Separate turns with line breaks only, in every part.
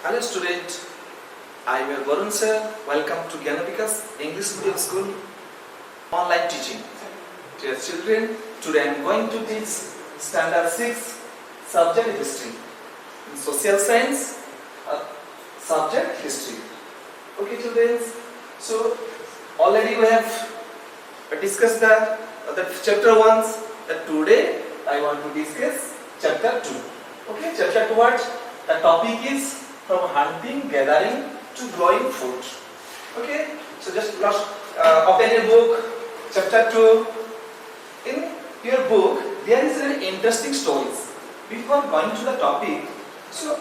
Hello student, I am your Varun sir. Welcome to Gyanabikask English Medium School online teaching. Dear children, today I am going to teach standard 6 subject history. In social science, subject history. Okay children, so already we have discussed the chapter 1. Today I want to discuss chapter 2. Okay, chapter 2 what? The topic is from hunting, gathering to growing food. Okay, so just open your book, chapter 2. In your book, there is very interesting stories. Before going to the topic, so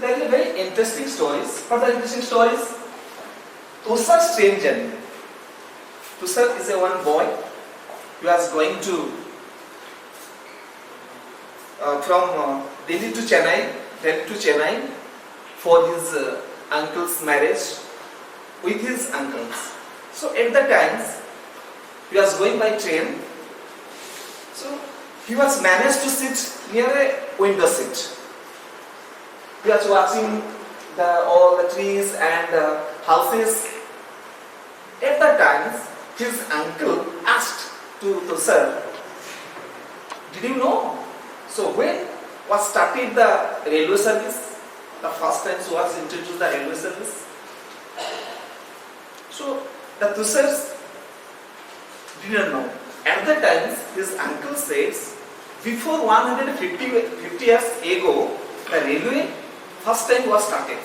there is very interesting stories. What are interesting stories? Tushar's train journey. Tushar is a one boy who was going to from Delhi to Chennai for his uncle's marriage with his uncles. So at the times he was going by train. So he was managed to sit near a window seat. He was watching all the trees and houses. At the times his uncle asked to Tushar, "Did you know? So when was started the railway service? The first time was introduced the railway service." So the Tushar didn't know. At the time, his uncle says, before 150 years ago, the railway first time was started.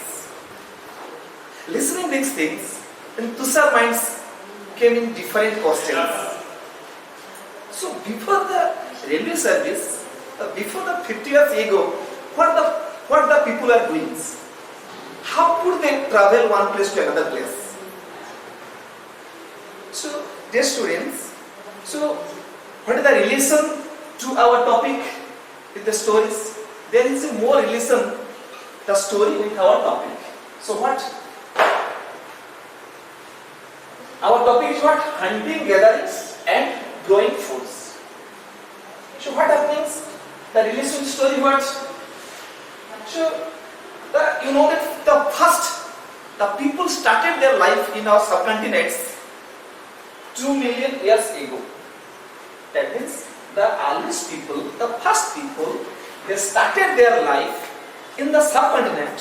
Listening these things, in Tushar minds came in different questions. So before the railway service, before the 50 years ago, what the people are doing? How could they travel one place to another place? So, dear students, so what is the relation to our topic with the stories? There is a more relation the story with our topic. So what? Our topic is what? Hunting, gatherings and growing foods. So what happens? The relation story what? So you know that the people started their life in our subcontinents 2 million years ago. That means the earliest people, the first people, they started their life in the subcontinent.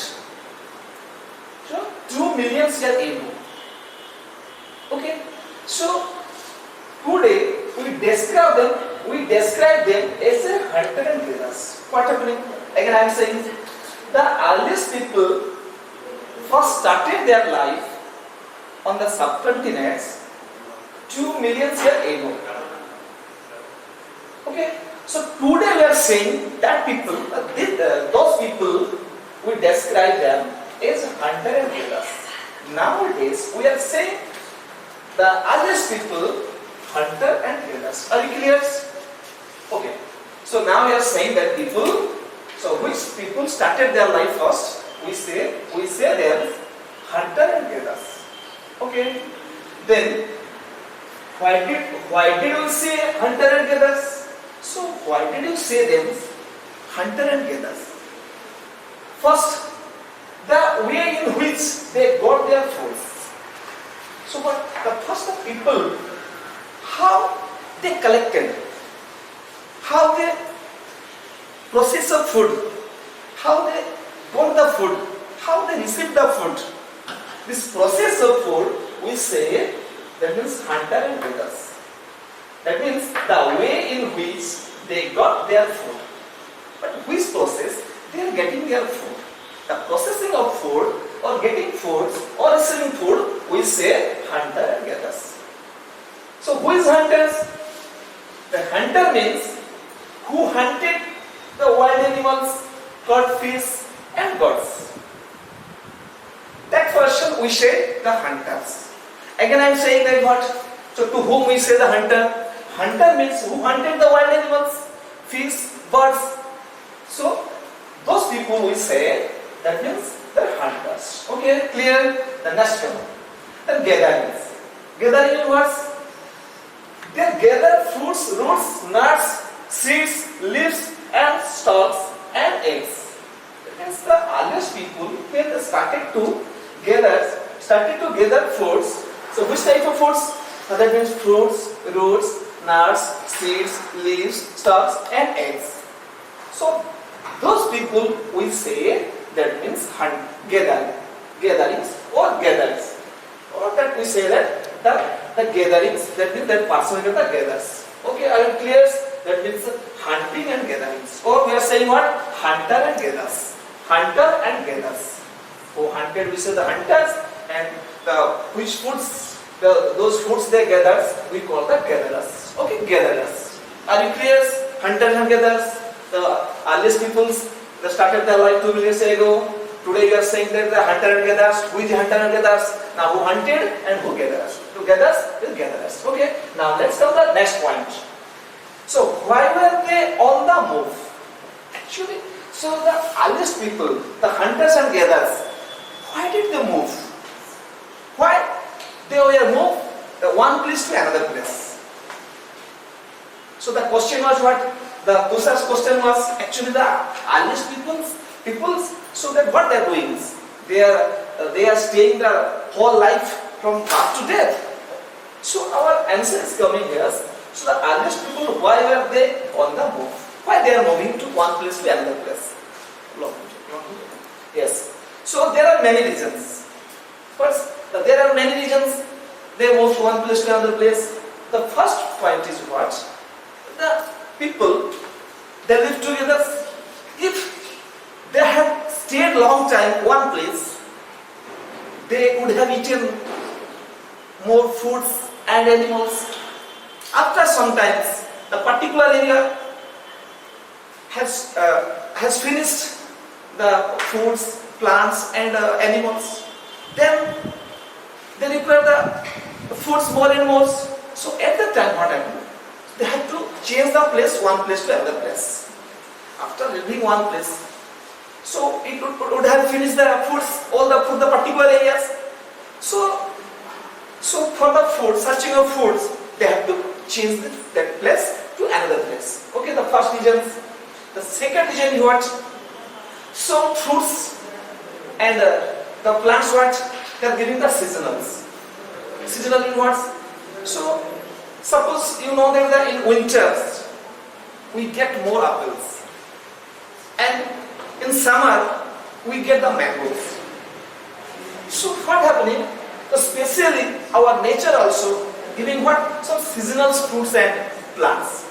So 2 million years ago. Okay. So today we describe them as a hunter and gatherers. What happening? Again I am saying the earliest people first started their life on the subcontinents 2 million years ago. Okay. So today we are saying that people, those people, we describe them as hunter and gatherers. Nowadays we are saying the earliest people hunter and gatherers. Are you clear? Okay. So now we are saying that people. So which people started their life first? We say them hunter and gatherers. Okay. Then why did we say hunter and gatherers? So why did you say them hunter and gatherers? First, the way in which they got their food. So what the first people, how they collected, how they process of food, how they got the food, how they received the food. This process of food, we say, that means hunter and gatherers. That means the way in which they got their food. But which process they are getting their food. The processing of food or getting food or receiving food, we say hunter and gatherers. So who is hunters? The hunter means who hunted the wild animals, caught fish and birds. That person we say the hunters. Again I am saying that what? So to whom we say the hunter? Hunter means who hunted the wild animals, fish, birds. So those people we say, that means the hunters. Okay, clear? The next one. Then gatherings. Gathering what? They gather fruits, roots, nuts, seeds, leaves and stalks and eggs. Hence the earliest people when they started to gather fruits. So which type of fruits? That means fruits, roots, nuts, seeds, leaves, stalks and eggs. So those people we say that means gatherings or gatherers. Or that we say that the gatherings, that means that person of the gathers. Okay, are you clear? That means hunting and gatherings. Or we are saying what? Hunter and gatherers. Hunter and gatherers. Who hunted, we say the hunters, and which foods, those foods they gathers, we call the gatherers. Okay, gatherers. Are you clear? Hunters and gatherers. The earliest peoples, they started their life 2 million years ago. Today we are saying that the hunter and gatherers. Who is the hunter and gatherers? Now who hunted and who gathers? To gathers is gatherers. Okay. Now let's come to the next point. So why were they on the move? Actually, so the earliest people, the hunters and gatherers, why did they move? Why they were moved from one place to another place? So the question was what? The Tusar's question was actually the earliest peoples. So that what they are doing is they are staying the whole life from birth to death. So our answer is coming here. So the earliest people, why were they on the move? Why they are moving to one place to another place? Yes. So there are many reasons. First, there are many reasons they move from one place to another place. The first point is what? The people, they live together. If they have stayed long time one place, they would have eaten more foods and animals. After some time, the particular area has finished the foods, plants and animals. Then they require the foods more and more. So at that time what happened? They had to change the place, one place to another place. After leaving one place, so it would have finished the foods, all the food, the particular areas. So for the food, searching of foods, they have to change that place to another place. Okay, the first reason. The second reason is what? Some fruits and the plants what? They are giving the seasonals. Seasonal in what? So suppose you know that in winters we get more apples, and in summer we get the mangoes. So what happening? Especially our nature also giving what? Some seasonal fruits and plants.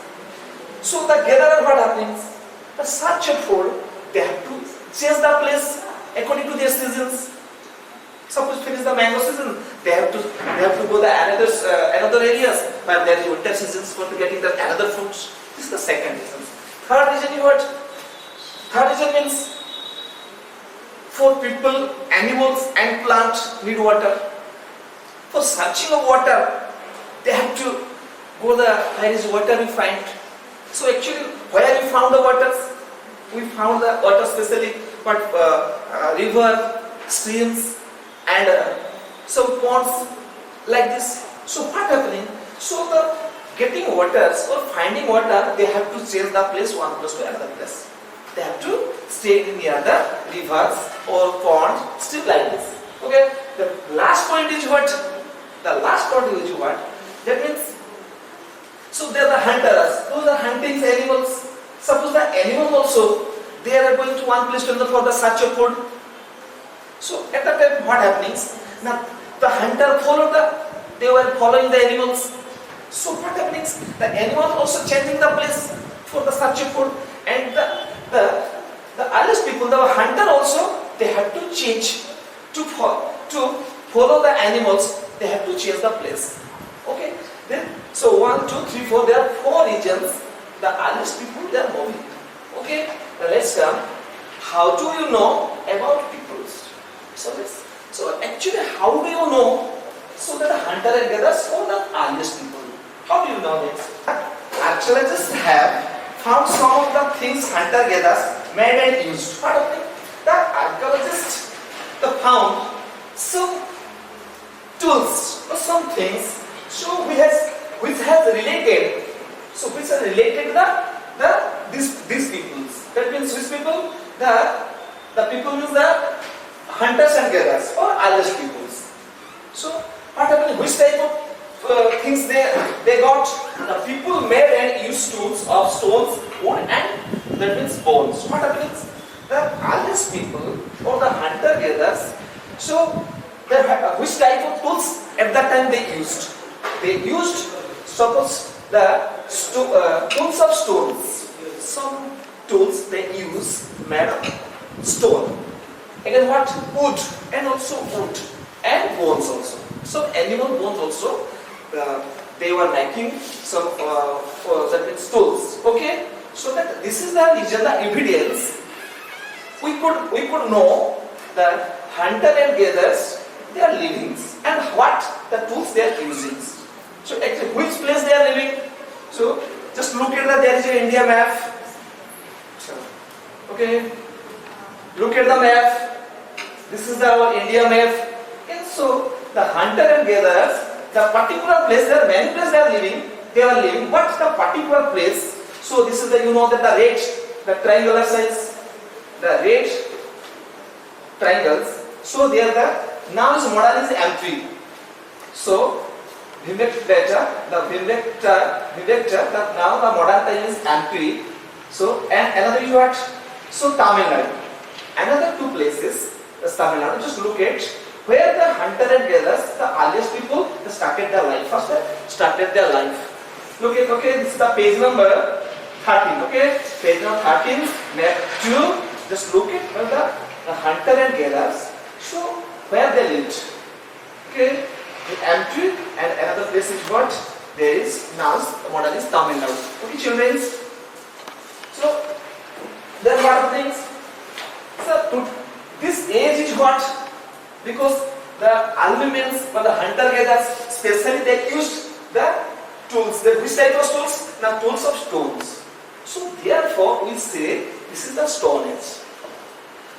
So the gatherer what happens? The such a food, they have to change the place according to their seasons. Suppose finish the mango season, they have to go the another areas where there is winter seasons for getting the another fruits. This is the second reason. Third reason is what? Third reason means for people, animals and plants need water. For searching of water, they have to go where is water we find. So actually, where we found the waters? We found the water especially but river, streams and some ponds like this. So what happening? So the getting waters or finding water, they have to change the place one place to another place. They have to stay near the rivers or ponds, still like this. Okay. The last point is what? The last point is what? That means, so they are the hunters. Those are hunting animals. Suppose the animals also, they are going to one place to another for the search of food. So at that time, what happens? Now the hunter they were following the animals. So what happens? The animals also changing the place for the search of food, and the earliest people, the hunter also, they have to change to follow the animals. They have to change the place. Okay. Then so 1, 2, 3, 4. There are 4 regions. The earliest people they are moving. Okay. Now let's come. How do you know about peoples? So actually, how do you know? So that the hunter and gatherers or the earliest people. How do you know this? Archaeologists have found some of the things hunter gatherers made and used. What of it? The archaeologists found some tools or some things. So which has related. So which are related to these peoples. That means which people? The The people means the hunters and gatherers or Irish peoples. So what happened? Which type of things they got? The people made and used tools of stones, wood, and that means bones. What happens? The Irish people or the hunter gatherers. So which type of tools at that time they used? They used, suppose, the tools of stones. Some tools they use made of stone. Again, what? Wood, and also wood and bones also. So animal bones also they were making some that means tools. Okay, so that this is the reason, the evidence we could know that hunter and gatherers they are living and what the tools they are using. So actually, which place they are living? So just look at there is an India map. Okay, look at the map. This is our India map. And so the hunter and gatherers, the particular place, there are many places they are living. What's the particular place? So this is the, you know, that the red, the triangular size, the red triangles. So they are the, now is modern is MP. So Vivekta, now the modern time is MP. So and another is what? So Tamil Nadu. Another two places is Tamil Nadu. Just look at where the hunter and gatherers, the earliest people, they started their life. First, they started their life. Look at, okay, this is the page number 13. Okay, page number 13, map 2. Just look at where the hunter and gatherers. So where they lived. Okay, the empty and another place is what? There is now modern is Tamil Nadu. Okay, children. So there are what things. So this age is what? Because the Aluminians or the hunter-gatherers, especially they used the tools. Which type of tools? The tools of stones. So therefore, we say this is the Stone Age.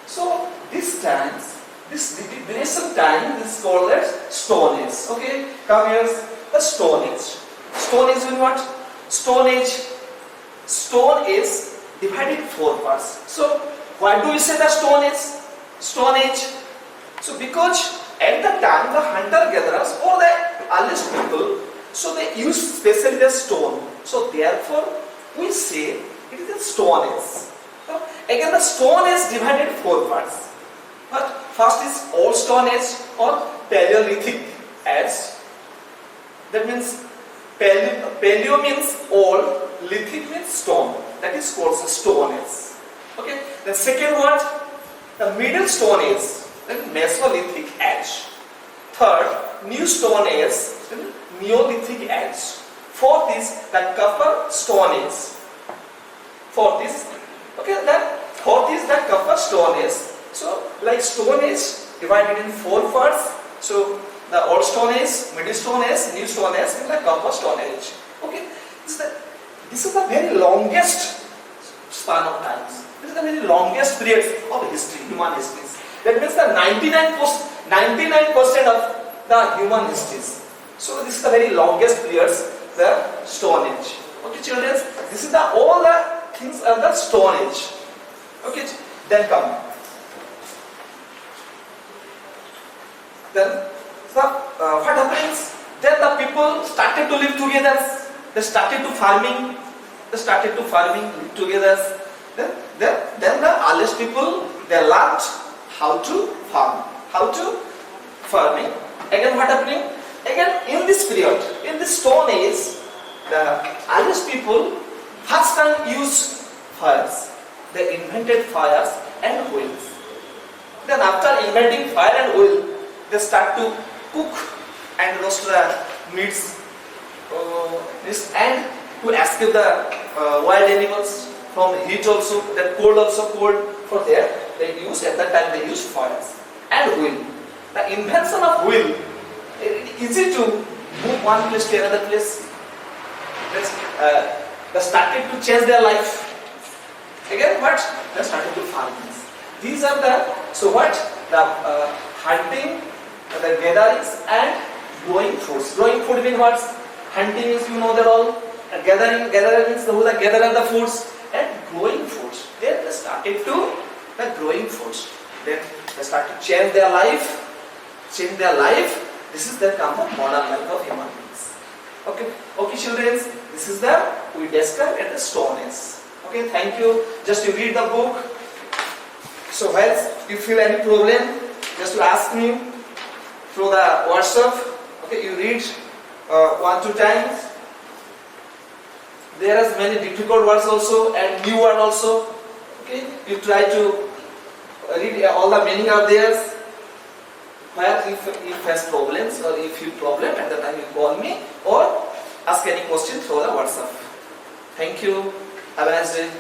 So this times, this division time is called as Stone Age. Okay, come here. The Stone Age. Stone Age means what? Stone Age. Stone is divided in 4 parts. So why do we say the Stone Age? Stone Age. So because at the time the hunter-gatherers or the earliest people, so they used specially the stone. So therefore we say it is the Stone Age. So again the Stone is divided in 4 parts. But first is Old Stone Age or Paleolithic Age. That means Paleo means old, lithic means stone. That is called the Stone Age. Okay. The second one, the Middle Stone Age. Then Mesolithic Age. Third, New Stone Age, then Neolithic Age. Fourth is the Copper Stone Age. Fourth is the Copper Stone Age. So like Stone Age divided in 4 parts. So the Old Stone Age, Middle Stone Age, New Stone Age, and the Copper Stone Age. Okay, this is the very longest span of times. This is the very longest period of history, human history. That means the 99% of the human histories. So this is the very longest periods, the Stone Age. Okay, children, this is all the things of the Stone Age. Okay, then come. Then what happens? Then the people started to live together. They started to farming. Live together. Then the earliest people they learned how to farm. Farming. Again, what happening? Again, in this period, in this Stone Age, the earliest people first time used fires. They invented fires and wheels. Then after inventing fire and wheel, they start to cook and roast the meats and to escape the wild animals from heat also, that cold also cold. For there, they use at that time they use fires and wheel. The invention of wheel, easy to move one place to another place. They started to change their life. Again, what? They started to farm. These are the hunting, the gatherings and growing foods. Growing food means what? Hunting is that all. And gathering means who the gatherer the foods and growing foods. Then they started to the growing fruits. Then they start to change their life. Change their life. This is the come of modern life of human beings. Okay, okay, children. This is the we describe at the Stone Age. Okay, thank you. Just you read the book. So, while you feel any problem, just you ask me through the WhatsApp. Okay, you read 1-2 times. There are many difficult words also and new word also. Okay, you try to read all the meaning are there. Where if has problems or if you problem, at the time you call me or ask any question through the WhatsApp. Thank you. Have a nice day.